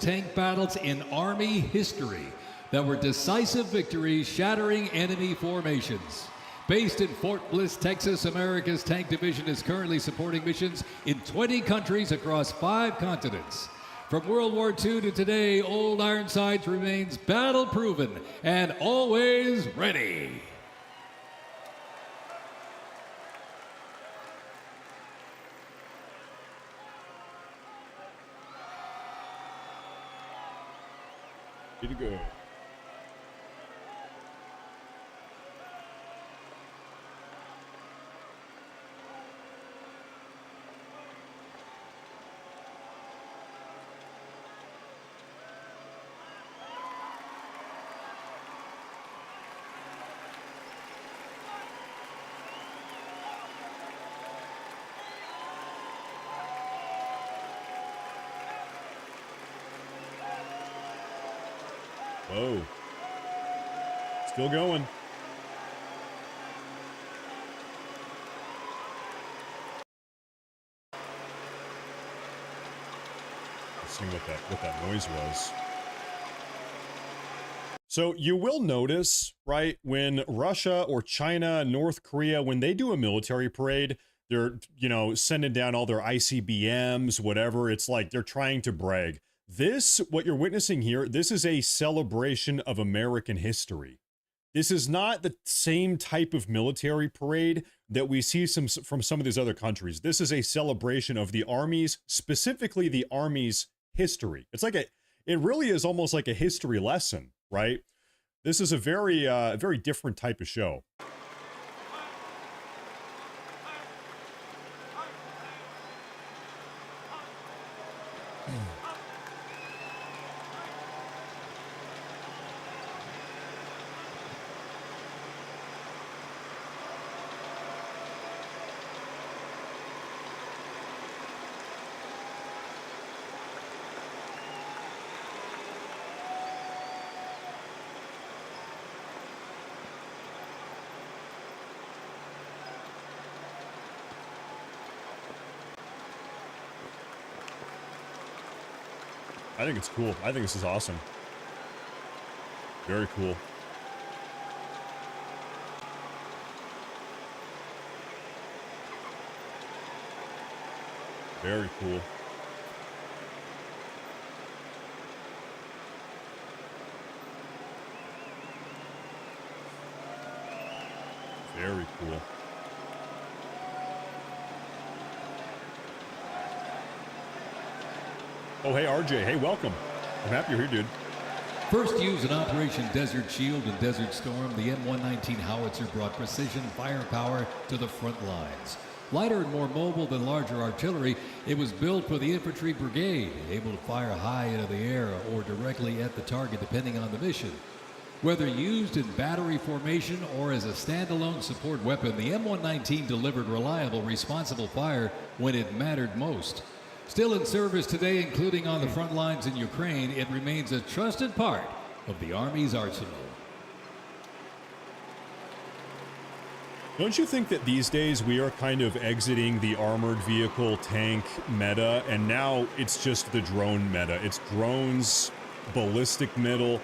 tank battles in Army history that were decisive victories, shattering enemy formations. Based in Fort Bliss, Texas, America's Tank Division is currently supporting missions in 20 countries across 5 continents. From World War II to today, Old Ironsides remains battle-proven and always ready. Ready to go. Whoa. Still going. Let's see what that noise was. So you will notice, right, when Russia or China, North Korea, when they do a military parade, they're, you know, sending down all their ICBMs, whatever. It's like they're trying to brag. This, what you're witnessing here, this is a celebration of American history. This is not the same type of military parade that we see from some of these other countries. This is a celebration of the Army's, specifically the Army's history. It's like it really is almost like a history lesson, right? This is a very different type of show. I think it's cool. I think this is awesome. Very cool. Very cool. Very cool. Oh, hey, RJ. Hey, welcome. I'm happy you're here, dude. First used in Operation Desert Shield and Desert Storm, the M119 howitzer brought precision firepower to the front lines. Lighter and more mobile than larger artillery, it was built for the infantry brigade, able to fire high into the air or directly at the target depending on the mission. Whether used in battery formation or as a standalone support weapon, the M119 delivered reliable, responsible fire when it mattered most. Still in service today, including on the front lines in Ukraine, it remains a trusted part of the Army's arsenal. Don't you think that these days we are kind of exiting the armored vehicle tank meta, and now it's just the drone meta? It's drones, ballistic missile,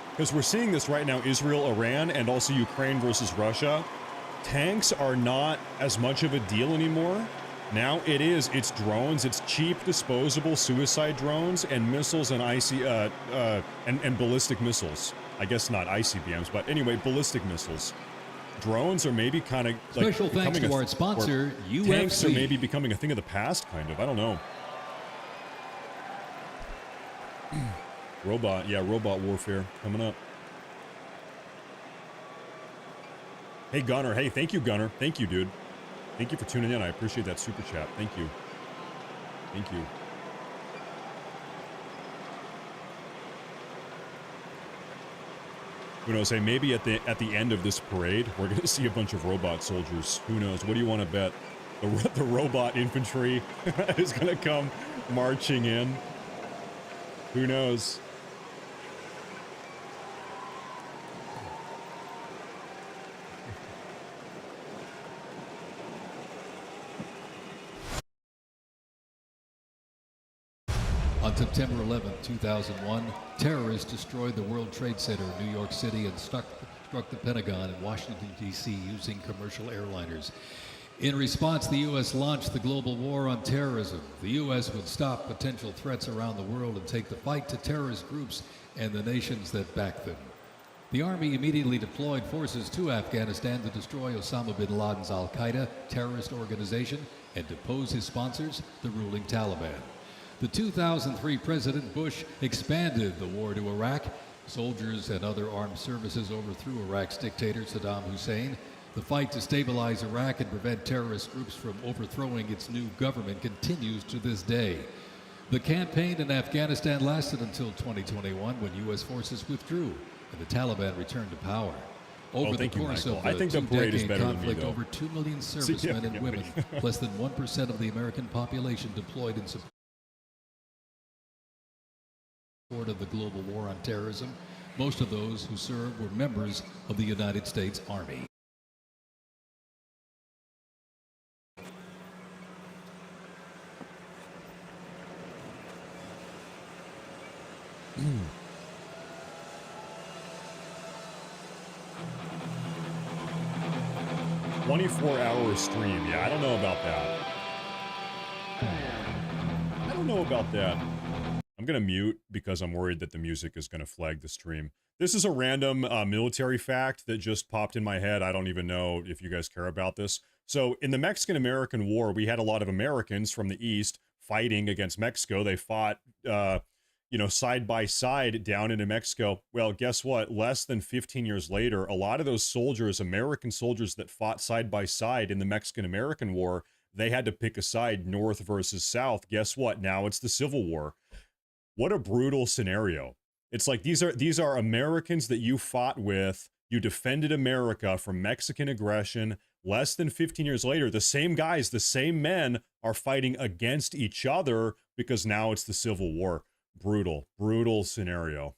because we're seeing this right now, Israel, Iran, and also Ukraine versus Russia. Tanks are not as much of a deal anymore. Now it's drones, it's cheap, disposable suicide drones, and missiles and and ballistic missiles. I guess not ICBMs, but anyway, ballistic missiles. Drones are maybe kind of like special thanks to our sponsor, UFC. Tanks are maybe becoming a thing of the past, kind of. I don't know. Robot warfare coming up. Hey, Gunner. Hey, thank you, Gunner. Thank you, dude. Thank you for tuning in. I appreciate that super chat. Thank you. Thank you. Who knows? Hey, maybe at the end of this parade, we're going to see a bunch of robot soldiers. Who knows? What do you want to bet? The robot infantry is going to come marching in. Who knows? On September 11, 2001, terrorists destroyed the World Trade Center in New York City and struck the Pentagon in Washington, D.C. using commercial airliners. In response, the U.S. launched the global war on terrorism. The U.S. would stop potential threats around the world and take the fight to terrorist groups and the nations that back them. The Army immediately deployed forces to Afghanistan to destroy Osama bin Laden's al-Qaeda terrorist organization and depose his sponsors, the ruling Taliban. The 2003 President Bush expanded the war to Iraq. Soldiers and other armed services overthrew Iraq's dictator Saddam Hussein. The fight to stabilize Iraq and prevent terrorist groups from overthrowing its new government continues to this day. The campaign in Afghanistan lasted until 2021 when U.S. forces withdrew and the Taliban returned to power. Over the course of the two-decade conflict, over 2 million servicemen and women, less than 1% of the American population deployed in support of the global war on terrorism. Most of those who served were members of the United States Army. Mm. 24-hour stream. Yeah, I don't know about that. I don't know about that. I'm going to mute because I'm worried that the music is going to flag the stream. This is a random military fact that just popped in my head. I don't even know if you guys care about this. So in the Mexican-American War, we had a lot of Americans from the East fighting against Mexico. They fought, side by side down into Mexico. Well, guess what? Less than 15 years later, a lot of those soldiers, American soldiers that fought side by side in the Mexican-American War, they had to pick a side, North versus South. Guess what? Now it's the Civil War. What a brutal scenario. It's like these are Americans that you fought with. You defended America from Mexican aggression. Less than 15 years later, the same guys, the same men are fighting against each other because now it's the Civil War. Brutal, brutal scenario.